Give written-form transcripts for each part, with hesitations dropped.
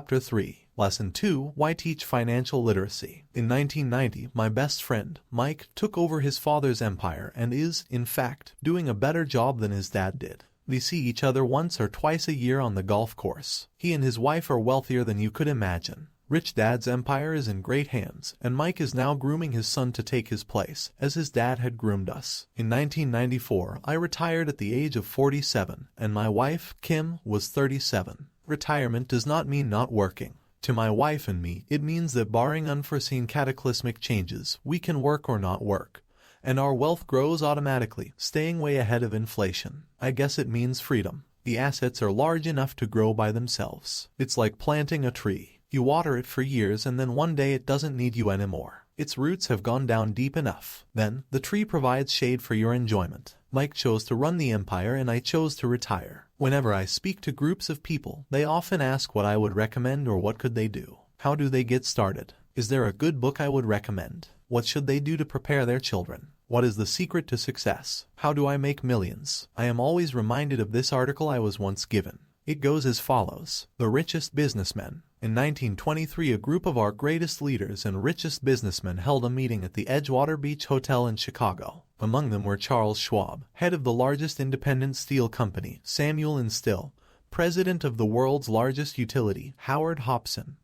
Chapter 3, Lesson 2, Why Teach Financial Literacy. In 1990, my best friend, Mike, took over his father's empire and is, in fact, doing a better job than his dad did. They see each other once or twice a year on the golf course. He and his wife are wealthier than you could imagine. Rich Dad's empire is in great hands, and Mike is now grooming his son to take his place, as his dad had groomed us. In 1994, I retired at the age of 47, and my wife, Kim, was 37. Retirement does not mean not working. To my wife and me, it means that barring unforeseen cataclysmic changes, we can work or not work. And our wealth grows automatically, staying way ahead of inflation. I guess it means freedom. The assets are large enough to grow by themselves. It's like planting a tree. You water it for years and then one day it doesn't need you anymore. Its roots have gone down deep enough. Then, the tree provides shade for your enjoyment. Mike chose to run the empire and I chose to retire. Whenever I speak to groups of people, they often ask what I would recommend or what could they do. How do they get started? Is there a good book I would recommend? What should they do to prepare their children? What is the secret to success? How do I make millions? I am always reminded of this article I was once given. It goes as follows. The richest businessmen. In 1923, a group of our greatest leaders and richest businessmen held a meeting at the Edgewater Beach Hotel in Chicago. Among them were Charles Schwab, head of the largest independent steel company, Samuel N. Still, president of the world's largest utility, Howard Hopson,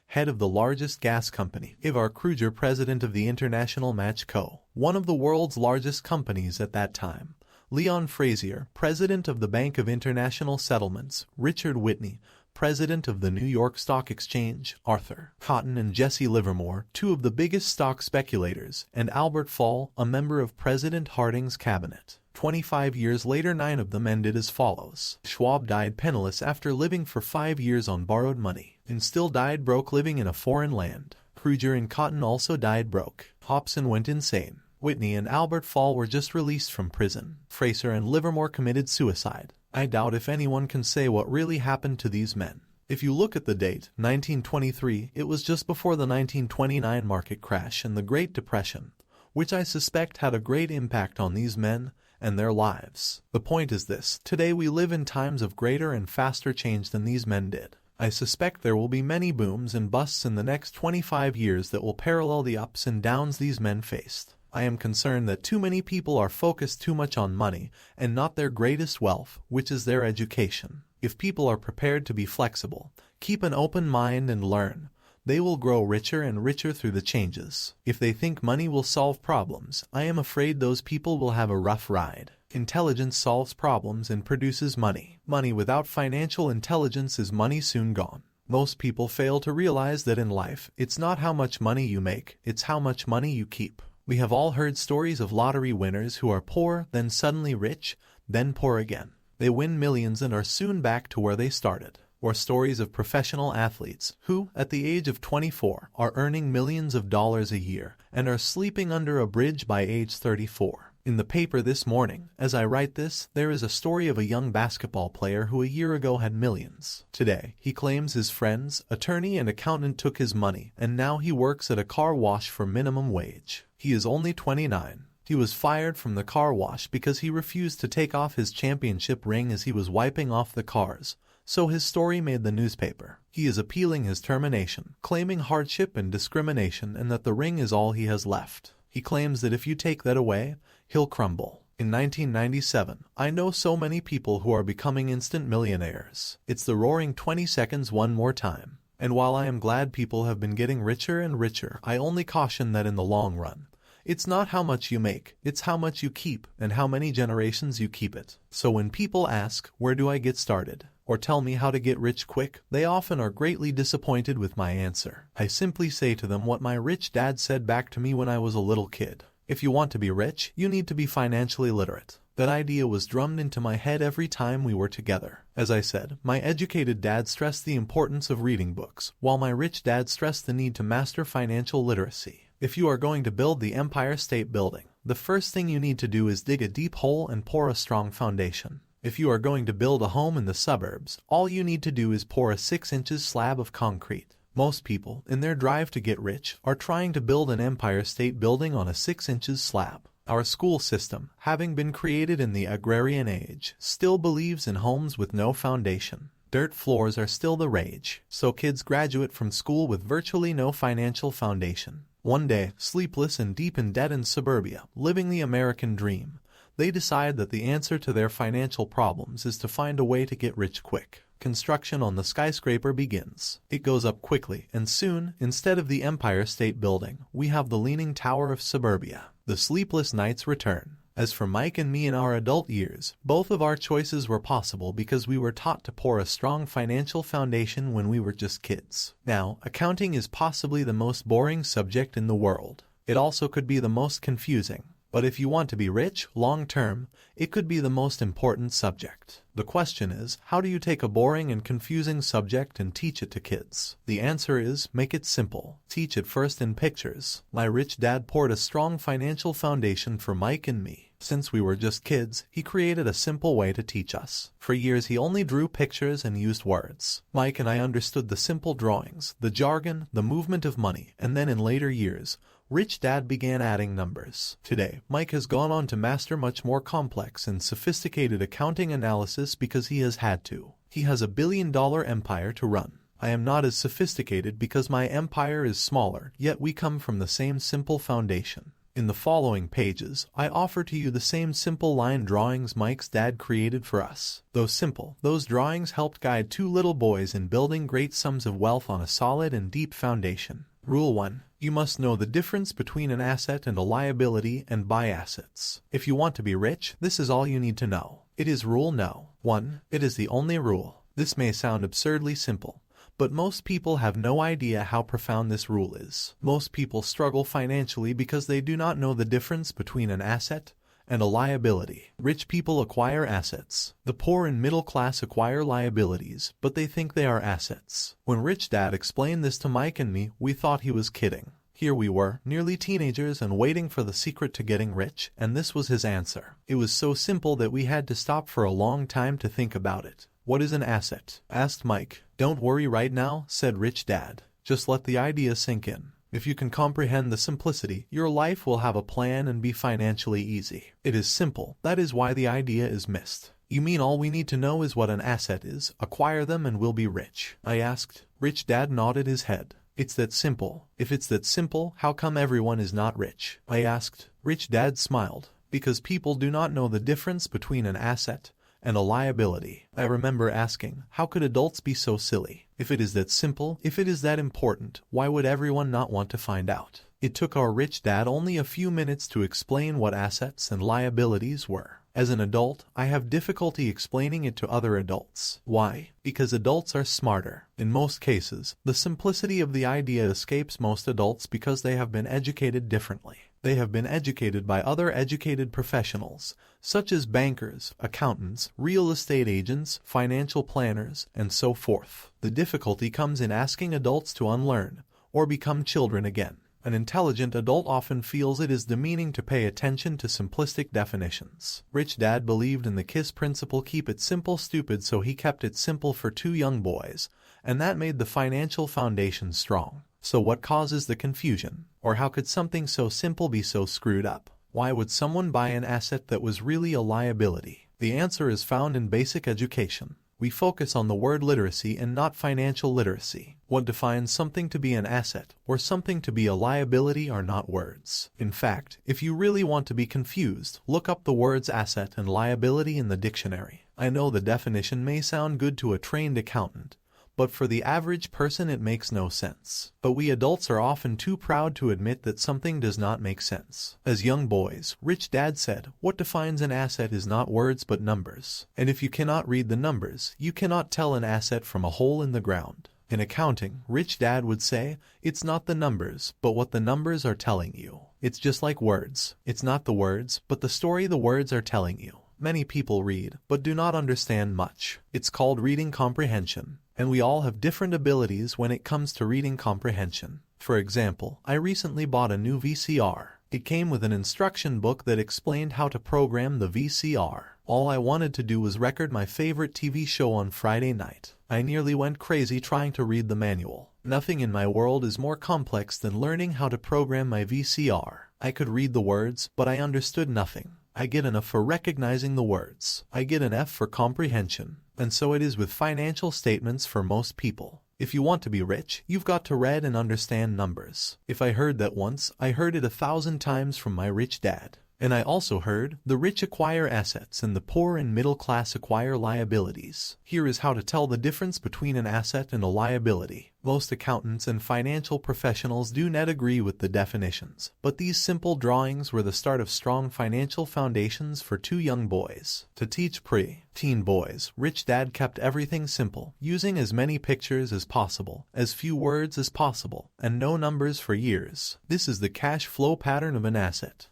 head of the largest gas company, Ivar Kruger, president of the International Match Co., one of the world's largest companies at that time, Leon Frazier, president of the Bank of International Settlements, Richard Whitney, president of the New York Stock Exchange, Arthur Cotton and Jesse Livermore, two of the biggest stock speculators, and Albert Fall, a member of President Harding's cabinet. 25 years later, 9 of them ended as follows. Schwab died penniless after living for 5 years on borrowed money, and Still died broke living in a foreign land. Kruger and Cotton also died broke. Hopson went insane. Whitney and Albert Fall were just released from prison. Fraser and Livermore committed suicide. I doubt if anyone can say what really happened to these men. If you look at the date, 1923, it was just before the 1929 market crash and the Great Depression, which I suspect had a great impact on these men and their lives. The point is this: today we live in times of greater and faster change than these men did. I suspect there will be many booms and busts in the next 25 years that will parallel the ups and downs these men faced. I am concerned that too many people are focused too much on money and not their greatest wealth, which is their education. If people are prepared to be flexible, keep an open mind and learn, they will grow richer and richer through the changes. If they think money will solve problems, I am afraid those people will have a rough ride. Intelligence solves problems and produces money. Money without financial intelligence is money soon gone. Most people fail to realize that in life, it's not how much money you make, it's how much money you keep. We have all heard stories of lottery winners who are poor, then suddenly rich, then poor again. They win millions and are soon back to where they started. Or stories of professional athletes who, at the age of 24, are earning millions of dollars a year and are sleeping under a bridge by age 34. In the paper this morning, as I write this, there is a story of a young basketball player who a year ago had millions. Today, he claims his friends, attorney and accountant took his money, and now he works at a car wash for minimum wage. He is only 29. He was fired from the car wash because he refused to take off his championship ring as he was wiping off the cars, so his story made the newspaper. He is appealing his termination, claiming hardship and discrimination and that the ring is all he has left. He claims that if you take that away, he'll crumble. In 1997, I know so many people who are becoming instant millionaires. It's the roaring 20 seconds one more time. And while I am glad people have been getting richer and richer, I only caution that in the long run, it's not how much you make, it's how much you keep and how many generations you keep it. So when people ask, where do I get started? Or tell me how to get rich quick, they often are greatly disappointed with my answer. I simply say to them what my rich dad said back to me when I was a little kid. If you want to be rich, you need to be financially literate. That idea was drummed into my head every time we were together. As I said, my educated dad stressed the importance of reading books, while my rich dad stressed the need to master financial literacy. If you are going to build the Empire State Building, the first thing you need to do is dig a deep hole and pour a strong foundation. If you are going to build a home in the suburbs, all you need to do is pour a 6 inches slab of concrete. Most people, in their drive to get rich, are trying to build an Empire State Building on a 6 inches slab. Our school system, having been created in the agrarian age, still believes in homes with no foundation. dirt floors are still the rage, so kids graduate from school with virtually no financial foundation. One day, sleepless and deep in debt in suburbia, living the American dream, they decide that the answer to their financial problems is to find a way to get rich quick. Construction on the skyscraper begins. It goes up quickly, and soon, instead of the Empire State Building, we have the Leaning Tower of suburbia. The sleepless nights return. As for Mike and me in our adult years, both of our choices were possible because we were taught to pour a strong financial foundation when we were just kids. Now, accounting is possibly the most boring subject in the world. It also could be the most confusing. But if you want to be rich, long-term, it could be the most important subject. The question is, how do you take a boring and confusing subject and teach it to kids? The answer is, make it simple. Teach it first in pictures. My rich dad poured a strong financial foundation for Mike and me. Since we were just kids, he created a simple way to teach us. For years he only drew pictures and used words. Mike and I understood the simple drawings, the jargon, the movement of money, and then in later years, Rich Dad began adding numbers. Today, Mike has gone on to master much more complex and sophisticated accounting analysis because he has had to. He has a billion-dollar empire to run. I am not as sophisticated because my empire is smaller, yet we come from the same simple foundation. In the following pages, I offer to you the same simple line drawings Mike's dad created for us. Though simple, those drawings helped guide two little boys in building great sums of wealth on a solid and deep foundation. Rule 1. You must know the difference between an asset and a liability and buy assets. If you want to be rich, this is all you need to know. It is Rule No. 1. It is the only rule. This may sound absurdly simple, but most people have no idea how profound this rule is. Most people struggle financially because they do not know the difference between an asset and a liability. Rich people acquire assets. The poor and middle class acquire liabilities, but they think they are assets. When Rich Dad explained this to Mike and me, we thought he was kidding. Here we were, nearly teenagers and waiting for the secret to getting rich, and this was his answer. It was so simple that we had to stop for a long time to think about it. What is an asset? Asked Mike. Don't worry right now, said Rich Dad. Just let the idea sink in. If you can comprehend the simplicity, your life will have a plan and be financially easy. It is simple. That is why the idea is missed. You mean all we need to know is what an asset is, acquire them and we'll be rich? I asked. Rich Dad nodded his head. It's that simple. If it's that simple, how come everyone is not rich? I asked. Rich Dad smiled. Because people do not know the difference between an asset and a liability. I remember asking, how could adults be so silly? If it is that simple, if it is that important, why would everyone not want to find out? It took our Rich Dad only a few minutes to explain what assets and liabilities were. As an adult, I have difficulty explaining it to other adults. Why? Because adults are smarter. In most cases, the simplicity of the idea escapes most adults because they have been educated differently. They have been educated by other educated professionals, such as bankers, accountants, real estate agents, financial planners, and so forth. The difficulty comes in asking adults to unlearn or become children again. An intelligent adult often feels it is demeaning to pay attention to simplistic definitions. Rich Dad believed in the KISS principle, keep it simple stupid, so he kept it simple for two young boys, and that made the financial foundation strong. So what causes the confusion? Or how could something so simple be so screwed up? Why would someone buy an asset that was really a liability? The answer is found in basic education. We focus on the word literacy and not financial literacy. What defines something to be an asset or something to be a liability are not words. In fact, if you really want to be confused, look up the words asset and liability in the dictionary. I know the definition may sound good to a trained accountant, but for the average person it makes no sense. But we adults are often too proud to admit that something does not make sense. As young boys, Rich Dad said, what defines an asset is not words but numbers. And if you cannot read the numbers, you cannot tell an asset from a hole in the ground. In accounting, Rich Dad would say, it's not the numbers, but what the numbers are telling you. It's just like words. It's not the words, but the story the words are telling you. Many people read, but do not understand much. It's called reading comprehension. And we all have different abilities when it comes to reading comprehension. For example, I recently bought a new VCR. It came with an instruction book that explained how to program the VCR. All I wanted to do was record my favorite TV show on Friday night. I nearly went crazy trying to read the manual. Nothing in my world is more complex than learning how to program my VCR. I could read the words, but I understood nothing. I get an F for recognizing the words. I get an F for comprehension. And so it is with financial statements for most people. If you want to be rich, you've got to read and understand numbers. If I heard that once, I heard it 1,000 times from my rich dad. And I also heard, the rich acquire assets and the poor and middle class acquire liabilities. Here is how to tell the difference between an asset and a liability. Most accountants and financial professionals do not agree with the definitions, but these simple drawings were the start of strong financial foundations for two young boys. To teach pre-teen boys, Rich Dad kept everything simple, using as many pictures as possible, as few words as possible, and no numbers for years. This is the cash flow pattern of an asset.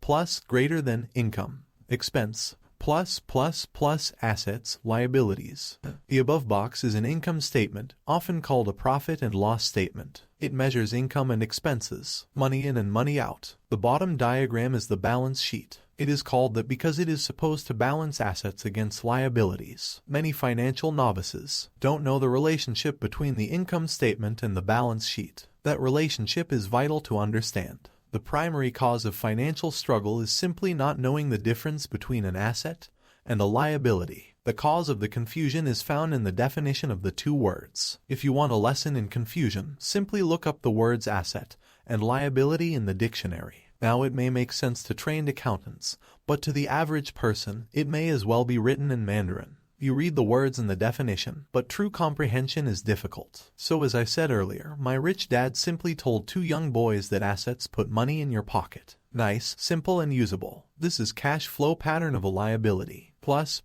Plus greater than income, expense, plus assets, liabilities. The above box is an income statement, often called a profit and loss statement. It measures income and expenses, money in and money out. The bottom diagram is the balance sheet. It is called that because it is supposed to balance assets against liabilities. Many financial novices don't know the relationship between the income statement and the balance sheet. That relationship is vital to understand. The primary cause of financial struggle is simply not knowing the difference between an asset and a liability. The cause of the confusion is found in the definition of the two words. If you want a lesson in confusion, simply look up the words asset and liability in the dictionary. Now it may make sense to trained accountants, but to the average person, it may as well be written in Mandarin. You read the words in the definition, but true comprehension is difficult. So as I said earlier, my rich dad simply told two young boys that assets put money in your pocket. Nice, simple and usable. This is cash flow pattern of a liability. Plus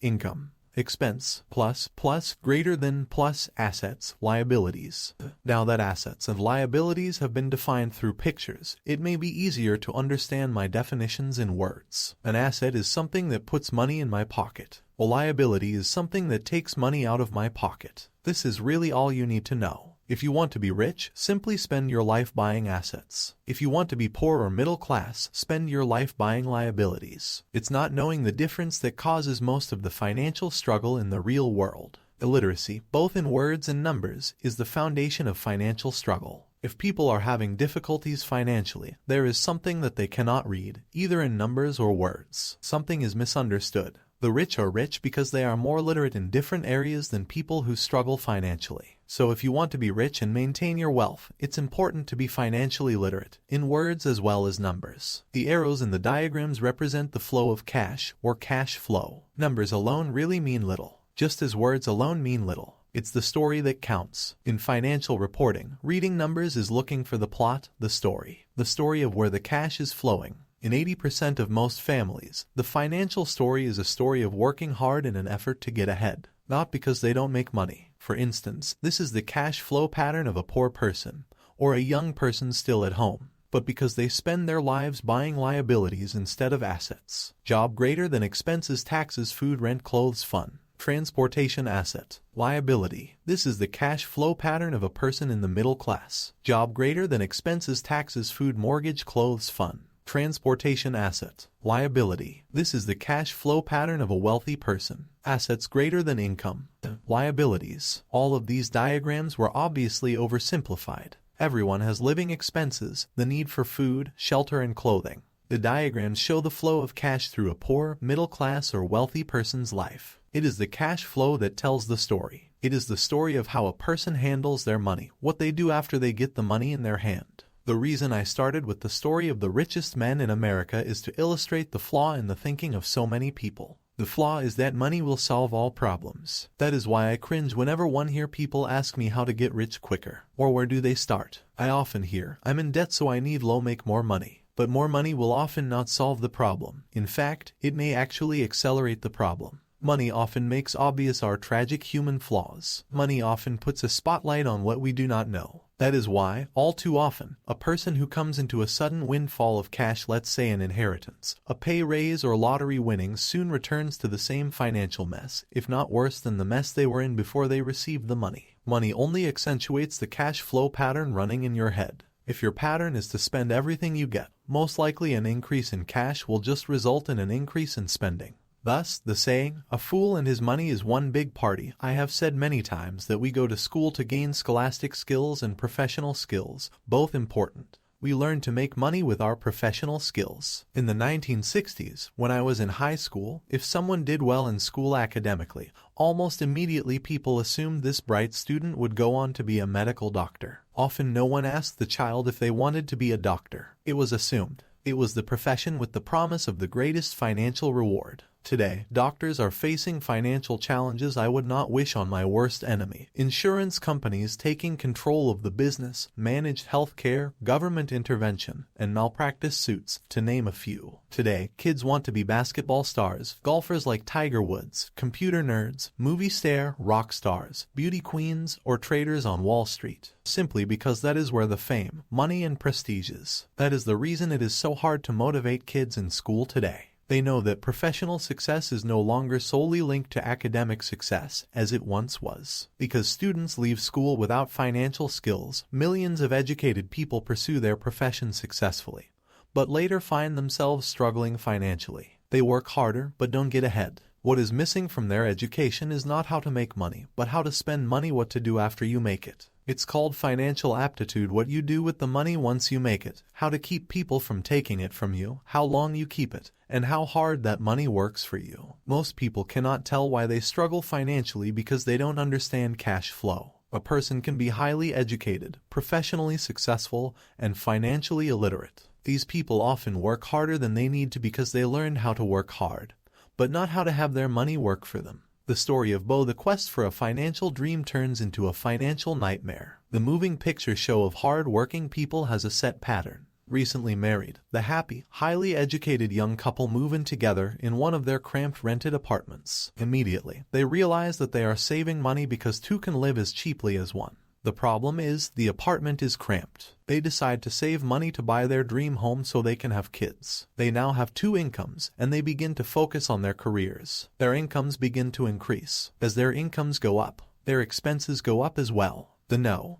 income. Expense, plus greater than plus assets, liabilities. Now that assets and liabilities have been defined through pictures, it may be easier to understand my definitions in words. An asset is something that puts money in my pocket. A liability is something that takes money out of my pocket. This is really all you need to know. If you want to be rich, simply spend your life buying assets. If you want to be poor or middle class, spend your life buying liabilities. It's not knowing the difference that causes most of the financial struggle in the real world. Illiteracy, both in words and numbers, is the foundation of financial struggle. If people are having difficulties financially, there is something that they cannot read, either in numbers or words. Something is misunderstood. The rich are rich because they are more literate in different areas than people who struggle financially. So if you want to be rich and maintain your wealth, it's important to be financially literate, in words as well as numbers. The arrows in the diagrams represent the flow of cash, or cash flow. Numbers alone really mean little, just as words alone mean little. It's the story that counts. In financial reporting, reading numbers is looking for the plot, the story of where the cash is flowing. In 80% of most families, the financial story is a story of working hard in an effort to get ahead, not because they don't make money. For instance, this is the cash flow pattern of a poor person, or a young person still at home, but because they spend their lives buying liabilities instead of assets. Job greater than expenses, taxes, food, rent, clothes, fun. Transportation asset. Liability. This is the cash flow pattern of a person in the middle class. Job greater than expenses, taxes, food, mortgage, clothes, fun. Transportation asset. Liability. This is the cash flow pattern of a wealthy person. Assets greater than income. Liabilities. All of these diagrams were obviously oversimplified. Everyone has living expenses, the need for food, shelter, and clothing. The diagrams show the flow of cash through a poor, middle class, or wealthy person's life. It is the cash flow that tells the story. It is the story of how a person handles their money, what they do after they get the money in their hand. The reason I started with the story of the richest men in America is to illustrate the flaw in the thinking of so many people. The flaw is that money will solve all problems. That is why I cringe whenever one hear people ask me how to get rich quicker, or where do they start. I often hear, I'm in debt so I need make more money. But more money will often not solve the problem. In fact, it may actually accelerate the problem. Money often makes obvious our tragic human flaws. Money often puts a spotlight on what we do not know. That is why, all too often, a person who comes into a sudden windfall of cash, let's say an inheritance, a pay raise or lottery winnings, soon returns to the same financial mess, if not worse than the mess they were in before they received the money. Money only accentuates the cash flow pattern running in your head. If your pattern is to spend everything you get, most likely an increase in cash will just result in an increase in spending. Thus, the saying, a fool and his money is one big party. I have said many times that we go to school to gain scholastic skills and professional skills, both important. We learn to make money with our professional skills. In the 1960s, when I was in high school, if someone did well in school academically, almost immediately people assumed this bright student would go on to be a medical doctor. Often no one asked the child if they wanted to be a doctor. It was assumed. It was the profession with the promise of the greatest financial reward. Today, doctors are facing financial challenges I would not wish on my worst enemy. Insurance companies taking control of the business, managed health care, government intervention, and malpractice suits, to name a few. Today, kids want to be basketball stars, golfers like Tiger Woods, computer nerds, movie star, rock stars, beauty queens, or traders on Wall Street. Simply because that is where the fame, money, and prestige is. That is the reason it is so hard to motivate kids in school today. They know that professional success is no longer solely linked to academic success, as it once was. Because students leave school without financial skills, millions of educated people pursue their profession successfully, but later find themselves struggling financially. They work harder, but don't get ahead. What is missing from their education is not how to make money, but how to spend money, what to do after you make it. It's called financial aptitude, what you do with the money once you make it, how to keep people from taking it from you, how long you keep it, and how hard that money works for you. Most people cannot tell why they struggle financially because they don't understand cash flow. A person can be highly educated, professionally successful, and financially illiterate. These people often work harder than they need to because they learned how to work hard, but not how to have their money work for them. The story of Bo, the quest for a financial dream, turns into a financial nightmare. The moving picture show of hard-working people has a set pattern. Recently married, the happy, highly educated young couple move in together in one of their cramped rented apartments. Immediately, they realize that they are saving money because two can live as cheaply as one. The problem is, the apartment is cramped. They decide to save money to buy their dream home so they can have kids. They now have two incomes, and they begin to focus on their careers. Their incomes begin to increase. As their incomes go up, their expenses go up as well.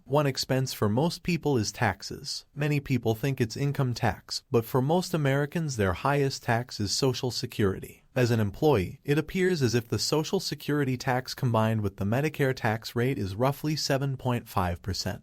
One expense for most people is taxes. Many people think it's income tax, but for most Americans their highest tax is Social Security. As an employee, it appears as if the Social Security tax combined with the Medicare tax rate is roughly 7.5%.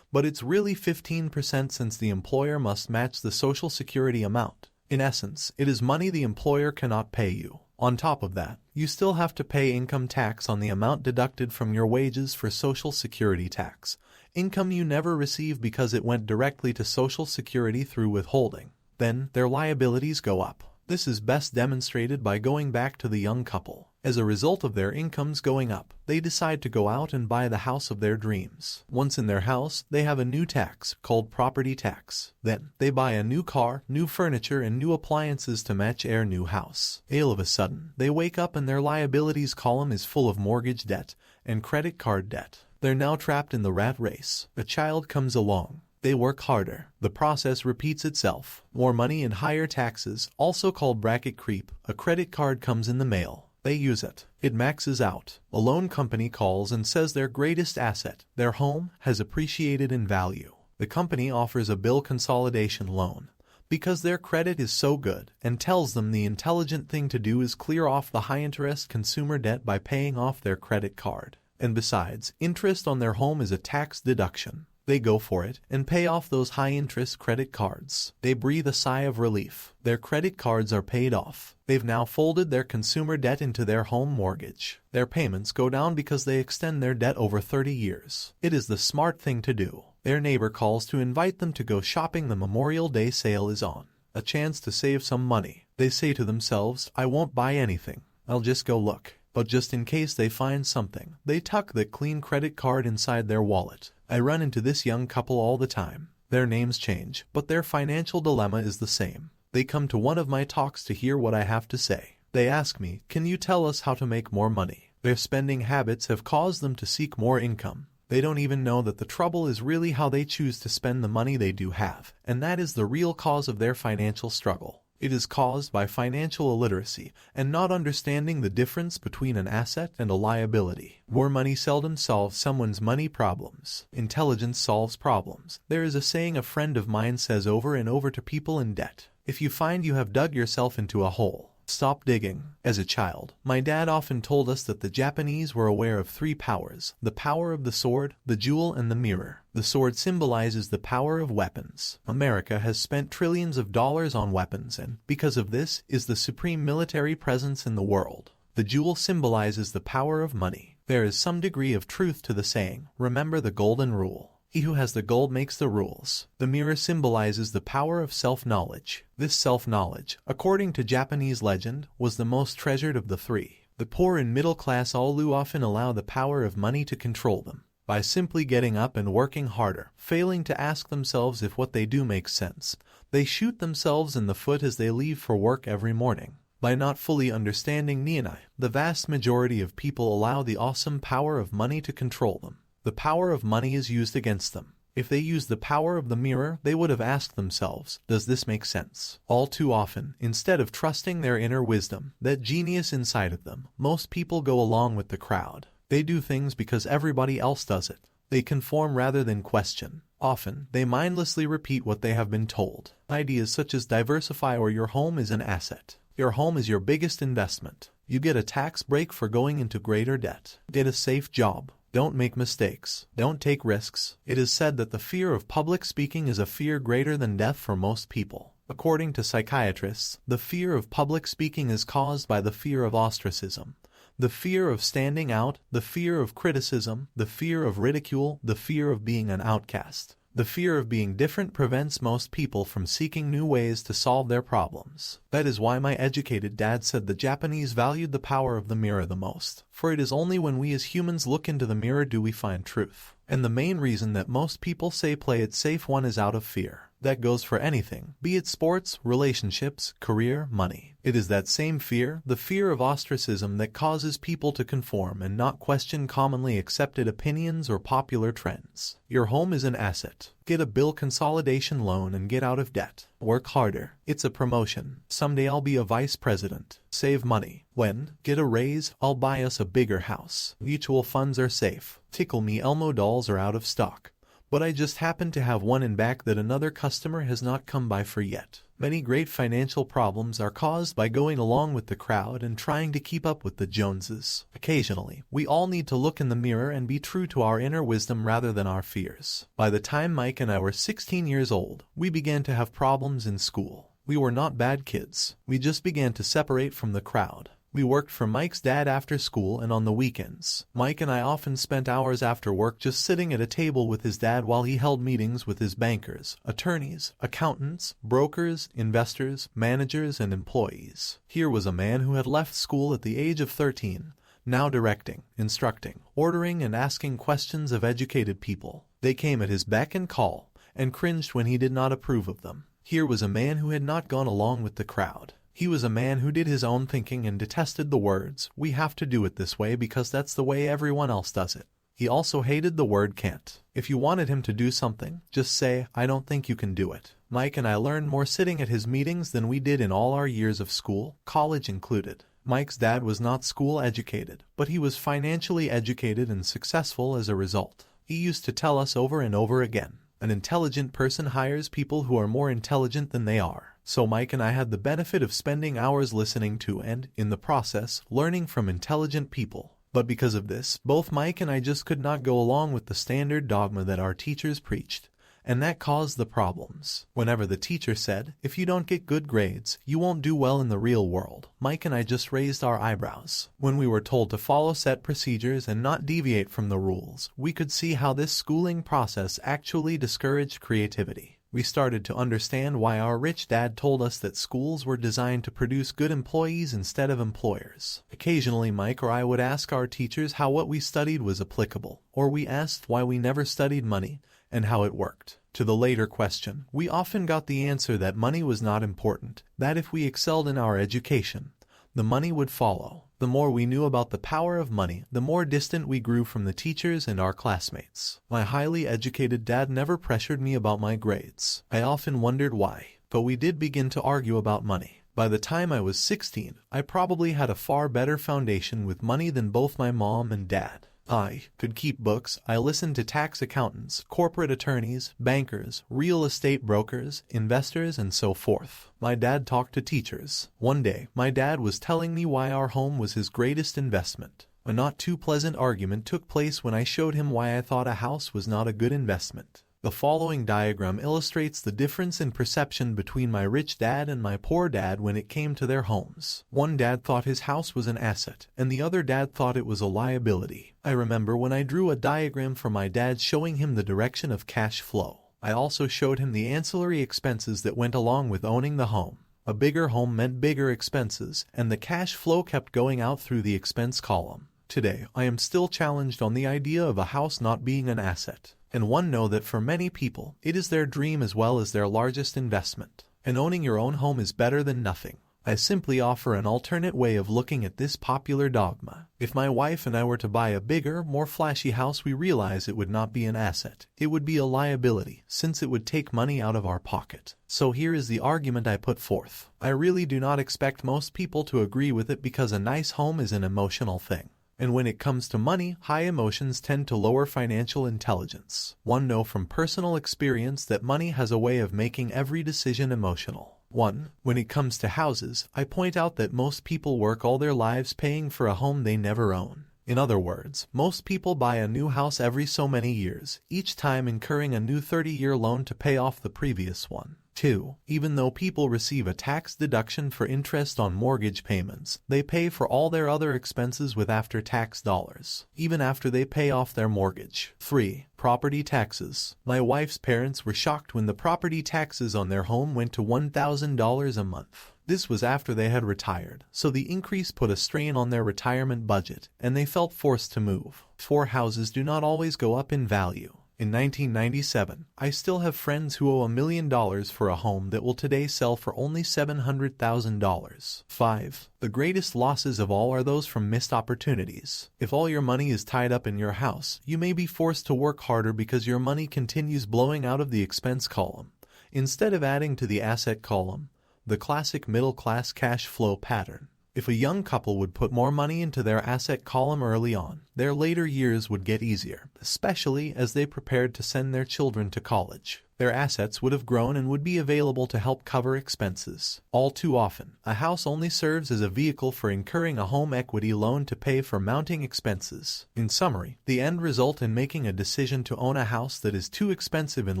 But it's really 15% since the employer must match the Social Security amount. In essence, it is money the employer cannot pay you. On top of that, you still have to pay income tax on the amount deducted from your wages for Social Security tax, income you never receive because it went directly to Social Security through withholding. Then, their liabilities go up. This is best demonstrated by going back to the young couple. As a result of their incomes going up, they decide to go out and buy the house of their dreams. Once in their house, they have a new tax called property tax. Then, they buy a new car, new furniture, and new appliances to match their new house. All of a sudden, they wake up and their liabilities column is full of mortgage debt and credit card debt. They're now trapped in the rat race. A child comes along. They work harder. The process repeats itself. More money and higher taxes, also called bracket creep. A credit card comes in the mail. They use it. It maxes out. A loan company calls and says their greatest asset, their home, has appreciated in value. The company offers a bill consolidation loan because their credit is so good, and tells them the intelligent thing to do is clear off the high-interest consumer debt by paying off their credit card. And besides, interest on their home is a tax deduction. They go for it and pay off those high-interest credit cards. They breathe a sigh of relief. Their credit cards are paid off. They've now folded their consumer debt into their home mortgage. Their payments go down because they extend their debt over 30 years. It is the smart thing to do. Their neighbor calls to invite them to go shopping. The Memorial Day sale is on. A chance to save some money. They say to themselves, I won't buy anything. I'll just go look. But just in case they find something, they tuck the clean credit card inside their wallet. I run into this young couple all the time. Their names change, but their financial dilemma is the same. They come to one of my talks to hear what I have to say. They ask me, can you tell us how to make more money? Their spending habits have caused them to seek more income. They don't even know that the trouble is really how they choose to spend the money they do have, and that is the real cause of their financial struggle. It is caused by financial illiteracy and not understanding the difference between an asset and a liability. More money seldom solves someone's money problems. Intelligence solves problems. There is a saying a friend of mine says over and over to people in debt. If you find you have dug yourself into a hole, stop digging. As a child, my dad often told us that the Japanese were aware of three powers: the power of the sword, the jewel, and the mirror. The sword symbolizes the power of weapons. America has spent trillions of dollars on weapons and, because of this, is the supreme military presence in the world. The jewel symbolizes the power of money. There is some degree of truth to the saying, remember the golden rule. He who has the gold makes the rules. The mirror symbolizes the power of self-knowledge. This self-knowledge, according to Japanese legend, was the most treasured of the three. The poor and middle class all often allow the power of money to control them. By simply getting up and working harder, failing to ask themselves if what they do makes sense, they shoot themselves in the foot as they leave for work every morning. By not fully understanding Nianai, the vast majority of people allow the awesome power of money to control them. The power of money is used against them. If they used the power of the mirror, they would have asked themselves, does this make sense? All too often, instead of trusting their inner wisdom, that genius inside of them, most people go along with the crowd. They do things because everybody else does it. They conform rather than question. Often, they mindlessly repeat what they have been told. Ideas such as diversify or your home is an asset. Your home is your biggest investment. You get a tax break for going into greater debt. Get a safe job. Don't make mistakes. Don't take risks. It is said that the fear of public speaking is a fear greater than death for most people. According to psychiatrists, the fear of public speaking is caused by the fear of ostracism, the fear of standing out, the fear of criticism, the fear of ridicule, the fear of being an outcast. The fear of being different prevents most people from seeking new ways to solve their problems. That is why my educated dad said the Japanese valued the power of the mirror the most, for it is only when we as humans look into the mirror do we find truth. And the main reason that most people say play it safe one is out of fear. That goes for anything, be it sports, relationships, career, money. It is that same fear, the fear of ostracism, that causes people to conform and not question commonly accepted opinions or popular trends. Your home is an asset. Get a bill consolidation loan and get out of debt. Work harder. It's a promotion. Someday I'll be a vice president. Save money. When? Get a raise. I'll buy us a bigger house. Mutual funds are safe. Tickle Me Elmo dolls are out of stock. But I just happen to have one in back that another customer has not come by for yet. Many great financial problems are caused by going along with the crowd and trying to keep up with the Joneses. Occasionally, we all need to look in the mirror and be true to our inner wisdom rather than our fears. By the time Mike and I were 16 years old, we began to have problems in school. We were not bad kids. We just began to separate from the crowd. We worked for Mike's dad after school and on the weekends. Mike and I often spent hours after work just sitting at a table with his dad while he held meetings with his bankers, attorneys, accountants, brokers, investors, managers, and employees. Here was a man who had left school at the age of 13, now directing, instructing, ordering, and asking questions of educated people. They came at his beck and call, and cringed when he did not approve of them. Here was a man who had not gone along with the crowd. He was a man who did his own thinking and detested the words, "We have to do it this way because that's the way everyone else does it." He also hated the word can't. If you wanted him to do something, just say, "I don't think you can do it." Mike and I learned more sitting at his meetings than we did in all our years of school, college included. Mike's dad was not school educated, but he was financially educated and successful as a result. He used to tell us over and over again, an intelligent person hires people who are more intelligent than they are. So Mike and I had the benefit of spending hours listening to and, in the process, learning from intelligent people. But because of this, both Mike and I just could not go along with the standard dogma that our teachers preached. And that caused the problems. Whenever the teacher said, "If you don't get good grades, you won't do well in the real world," Mike and I just raised our eyebrows. When we were told to follow set procedures and not deviate from the rules, we could see how this schooling process actually discouraged creativity. We started to understand why our rich dad told us that schools were designed to produce good employees instead of employers. Occasionally Mike or I would ask our teachers how what we studied was applicable, or we asked why we never studied money and how it worked. To the later question, we often got the answer that money was not important, that if we excelled in our education, the money would follow. The more we knew about the power of money, the more distant we grew from the teachers and our classmates. My highly educated dad never pressured me about my grades. I often wondered why, but we did begin to argue about money. By the time I was 16, I probably had a far better foundation with money than both my mom and dad. I could keep books. I listened to tax accountants, corporate attorneys, bankers, real estate brokers, investors, and so forth. My dad talked to teachers. One day, my dad was telling me why our home was his greatest investment. A not too pleasant argument took place when I showed him why I thought a house was not a good investment. The following diagram illustrates the difference in perception between my rich dad and my poor dad when it came to their homes. One dad thought his house was an asset, and the other dad thought it was a liability. I remember when I drew a diagram for my dad showing him the direction of cash flow. I also showed him the ancillary expenses that went along with owning the home. A bigger home meant bigger expenses, and the cash flow kept going out through the expense column. Today, I am still challenged on the idea of a house not being an asset. And one know that for many people, it is their dream as well as their largest investment. And owning your own home is better than nothing. I simply offer an alternate way of looking at this popular dogma. If my wife and I were to buy a bigger, more flashy house, we realize it would not be an asset. It would be a liability, since it would take money out of our pocket. So here is the argument I put forth. I really do not expect most people to agree with it because a nice home is an emotional thing. And when it comes to money, high emotions tend to lower financial intelligence. One know from personal experience that money has a way of making every decision emotional. 1. When it comes to houses, I point out that most people work all their lives paying for a home they never own. In other words, most people buy a new house every so many years, each time incurring a new 30-year loan to pay off the previous one. 2. Even though people receive a tax deduction for interest on mortgage payments, they pay for all their other expenses with after-tax dollars, even after they pay off their mortgage. 3. Property taxes. My wife's parents were shocked when the property taxes on their home went to $1,000 a month. This was after they had retired, so the increase put a strain on their retirement budget, and they felt forced to move. 4. Houses do not always go up in value. In 1997, I still have friends who owe $1 million for a home that will today sell for only $700,000. 5. The greatest losses of all are those from missed opportunities. If all your money is tied up in your house, you may be forced to work harder because your money continues blowing out of the expense column, instead of adding to the asset column, the classic middle-class cash flow pattern. If a young couple would put more money into their asset column early on, their later years would get easier, especially as they prepared to send their children to college. Their assets would have grown and would be available to help cover expenses. All too often, a house only serves as a vehicle for incurring a home equity loan to pay for mounting expenses. In summary, the end result in making a decision to own a house that is too expensive in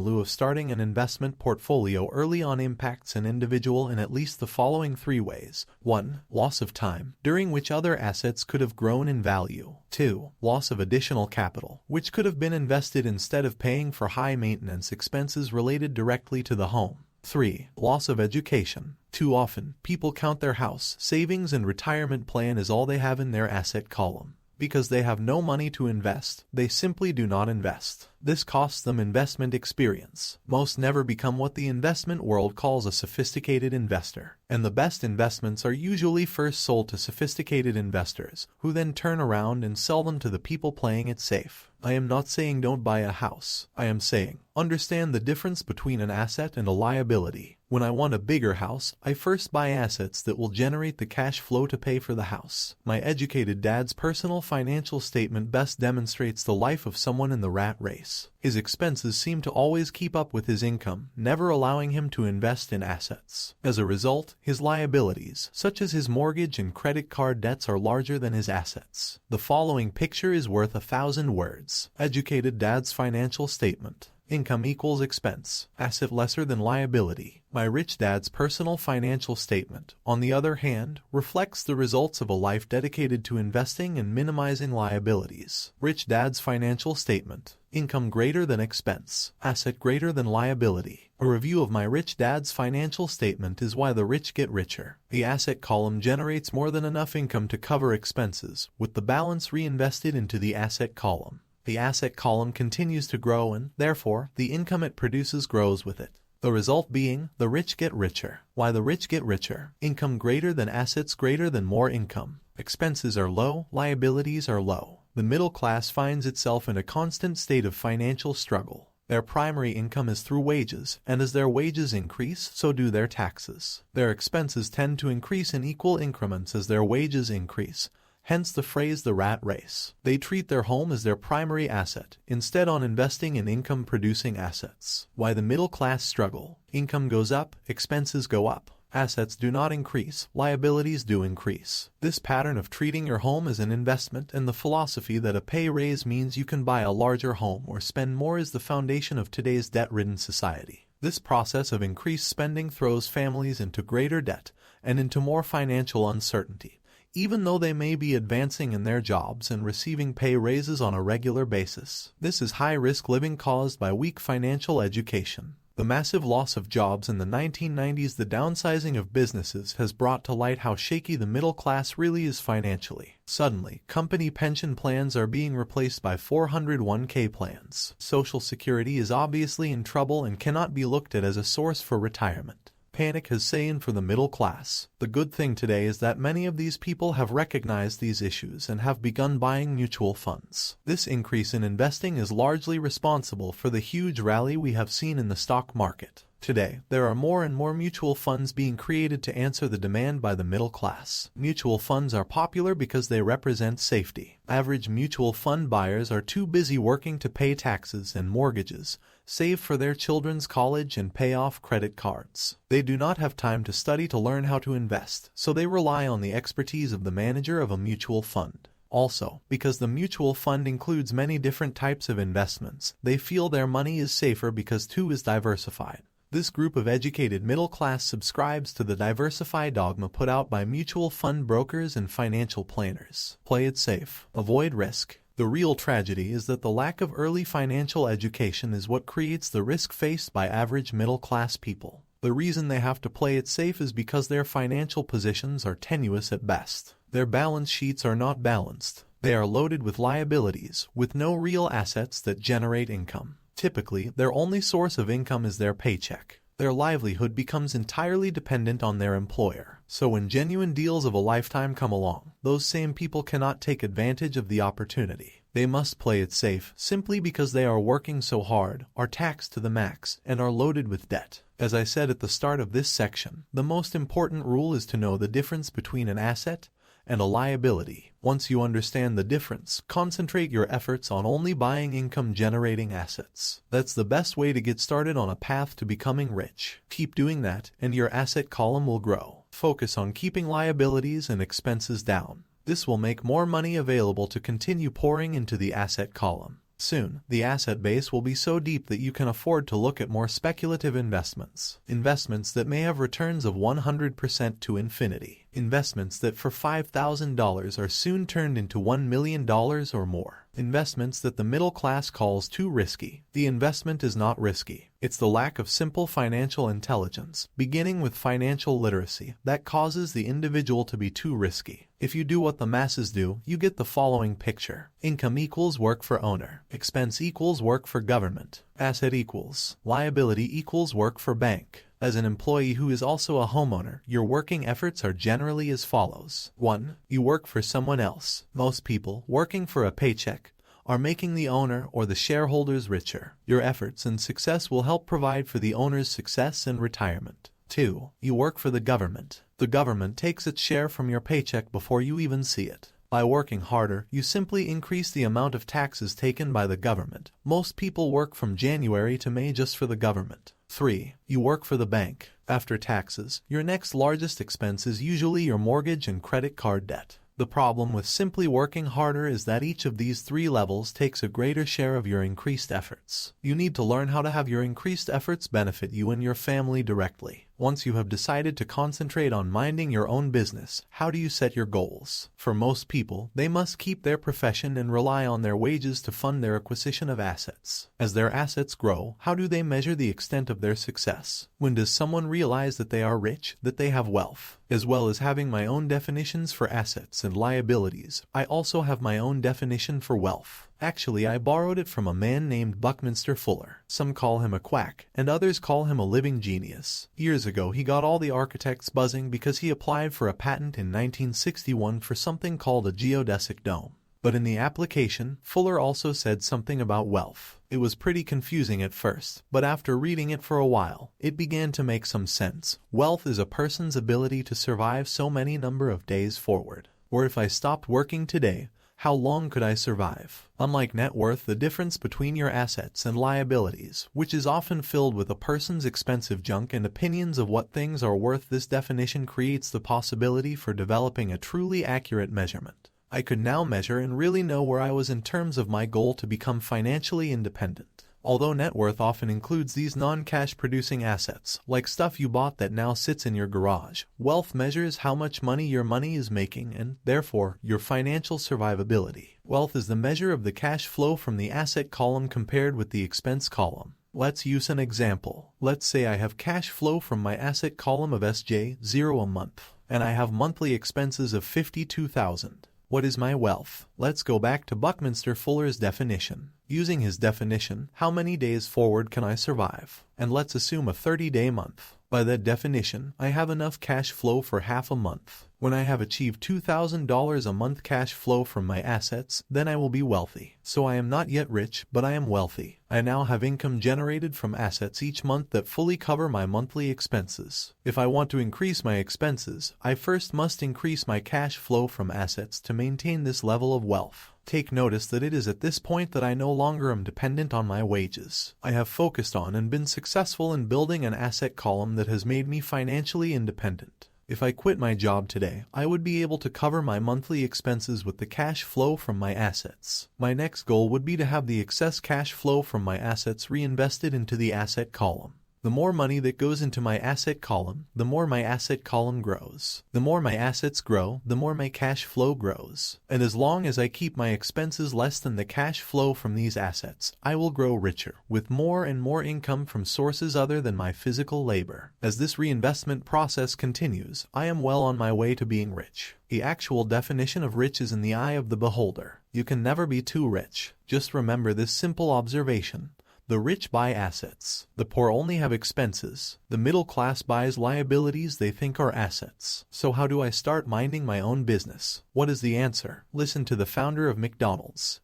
lieu of starting an investment portfolio early on impacts an individual in at least the following 3 ways. 1. Loss of time, during which other assets could have grown in value. 2. Loss of additional capital, which could have been invested instead of paying for high maintenance expenses related directly to the home. 3. Loss of education. Too often, people count their house, savings, and retirement plan as all they have in their asset column. Because they have no money to invest, they simply do not invest. This costs them investment experience. Most never become what the investment world calls a sophisticated investor. And the best investments are usually first sold to sophisticated investors, who then turn around and sell them to the people playing it safe. I am not saying don't buy a house. I am saying, understand the difference between an asset and a liability. When I want a bigger house, I first buy assets that will generate the cash flow to pay for the house. My educated dad's personal financial statement best demonstrates the life of someone in the rat race. His expenses seem to always keep up with his income, never allowing him to invest in assets. As a result, his liabilities, such as his mortgage and credit card debts, are larger than his assets. The following picture is worth 1,000 words. Educated dad's financial statement. Income equals expense, asset lesser than liability. My rich dad's personal financial statement, on the other hand, reflects the results of a life dedicated to investing and minimizing liabilities. Rich dad's financial statement. Income greater than expense, asset greater than liability. A review of my rich dad's financial statement is why the rich get richer. The asset column generates more than enough income to cover expenses, with the balance reinvested into the asset column. The asset column continues to grow and, therefore, the income it produces grows with it. The result being, the rich get richer. Why the rich get richer? Income greater than assets greater than more income. Expenses are low, liabilities are low. The middle class finds itself in a constant state of financial struggle. Their primary income is through wages, and as their wages increase, so do their taxes. Their expenses tend to increase in equal increments as their wages increase, hence the phrase the rat race. They treat their home as their primary asset, instead on investing in income-producing assets. Why the middle class struggle? Income goes up, expenses go up. Assets do not increase, liabilities do increase. This pattern of treating your home as an investment and the philosophy that a pay raise means you can buy a larger home or spend more is the foundation of today's debt-ridden society. This process of increased spending throws families into greater debt and into more financial uncertainty, even though they may be advancing in their jobs and receiving pay raises on a regular basis. This is high-risk living caused by weak financial education. The massive loss of jobs in the 1990s, the downsizing of businesses has brought to light how shaky the middle class really is financially. Suddenly, company pension plans are being replaced by 401k plans. Social Security is obviously in trouble and cannot be looked at as a source for retirement. Panic has set in for the middle class. The good thing today is that many of these people have recognized these issues and have begun buying mutual funds. This increase in investing is largely responsible for the huge rally we have seen in the stock market. Today, there are more and more mutual funds being created to answer the demand by the middle class. Mutual funds are popular because they represent safety. Average mutual fund buyers are too busy working to pay taxes and mortgages, save for their children's college and pay off credit cards. They do not have time to study to learn how to invest, so they rely on the expertise of the manager of a mutual fund. Also, because the mutual fund includes many different types of investments, they feel their money is safer because too is diversified. This group of educated middle class subscribes to the diversify dogma put out by mutual fund brokers and financial planners. Play it safe. Avoid risk. The real tragedy is that the lack of early financial education is what creates the risk faced by average middle class people. The reason they have to play it safe is because their financial positions are tenuous at best. Their balance sheets are not balanced. They are loaded with liabilities, with no real assets that generate income. Typically, their only source of income is their paycheck. Their livelihood becomes entirely dependent on their employer. So when genuine deals of a lifetime come along, those same people cannot take advantage of the opportunity. They must play it safe simply because they are working so hard, are taxed to the max, and are loaded with debt. As I said at the start of this section, the most important rule is to know the difference between an asset and a liability. Once you understand the difference, concentrate your efforts on only buying income-generating assets. That's the best way to get started on a path to becoming rich. Keep doing that, and your asset column will grow. Focus on keeping liabilities and expenses down. This will make more money available to continue pouring into the asset column. Soon, the asset base will be so deep that you can afford to look at more speculative investments. Investments that may have returns of 100% to infinity. Investments that for $5,000 are soon turned into $1 million or more. Investments that the middle class calls too risky. The investment is not risky. It's the lack of simple financial intelligence, beginning with financial literacy, that causes the individual to be too risky. If you do what the masses do, you get the following picture. Income equals work for owner. Expense equals work for government. Asset equals liability equals work for bank. As an employee who is also a homeowner, your working efforts are generally as follows. 1. You work for someone else. Most people, working for a paycheck, are making the owner or the shareholders richer. Your efforts and success will help provide for the owner's success and retirement. 2. You work for the government. The government takes its share from your paycheck before you even see it. By working harder, you simply increase the amount of taxes taken by the government. Most people work from January to May just for the government. 3. You work for the bank. After taxes, your next largest expense is usually your mortgage and credit card debt. The problem with simply working harder is that each of these three levels takes a greater share of your increased efforts. You need to learn how to have your increased efforts benefit you and your family directly. Once you have decided to concentrate on minding your own business, how do you set your goals? For most people, they must keep their profession and rely on their wages to fund their acquisition of assets. As their assets grow, how do they measure the extent of their success? When does someone realize that they are rich, that they have wealth? As well as having my own definitions for assets and liabilities, I also have my own definition for wealth. Actually, I borrowed it from a man named Buckminster Fuller. Some call him a quack, and others call him a living genius. Years ago, he got all the architects buzzing because he applied for a patent in 1961 for something called a geodesic dome. But in the application, Fuller also said something about wealth. It was pretty confusing at first, but after reading it for a while, it began to make some sense. Wealth is a person's ability to survive so many number of days forward. Or if I stopped working today, how long could I survive? Unlike net worth, the difference between your assets and liabilities, which is often filled with a person's expensive junk and opinions of what things are worth, this definition creates the possibility for developing a truly accurate measurement. I could now measure and really know where I was in terms of my goal to become financially independent. Although net worth often includes these non-cash producing assets, like stuff you bought that now sits in your garage, wealth measures how much money your money is making and, therefore, your financial survivability. Wealth is the measure of the cash flow from the asset column compared with the expense column. Let's use an example. Let's say I have cash flow from my asset column of SJ0 a month, and I have monthly expenses of $52,000. What is my wealth? Let's go back to Buckminster Fuller's definition. Using his definition, how many days forward can I survive? And let's assume a 30-day month. By that definition, I have enough cash flow for half a month. When I have achieved $2,000 a month cash flow from my assets, then I will be wealthy. So I am not yet rich, but I am wealthy. I now have income generated from assets each month that fully cover my monthly expenses. If I want to increase my expenses, I first must increase my cash flow from assets to maintain this level of wealth. Take notice that it is at this point that I no longer am dependent on my wages. I have focused on and been successful in building an asset column that has made me financially independent. If I quit my job today, I would be able to cover my monthly expenses with the cash flow from my assets. My next goal would be to have the excess cash flow from my assets reinvested into the asset column. The more money that goes into my asset column, the more my asset column grows. The more my assets grow, the more my cash flow grows. And as long as I keep my expenses less than the cash flow from these assets, I will grow richer, with more and more income from sources other than my physical labor. As this reinvestment process continues, I am well on my way to being rich. The actual definition of rich is in the eye of the beholder. You can never be too rich. Just remember this simple observation. The rich buy assets. The poor only have expenses. The middle class buys liabilities they think are assets. So how do I start minding my own business? What is the answer? Listen to the founder of McDonald's.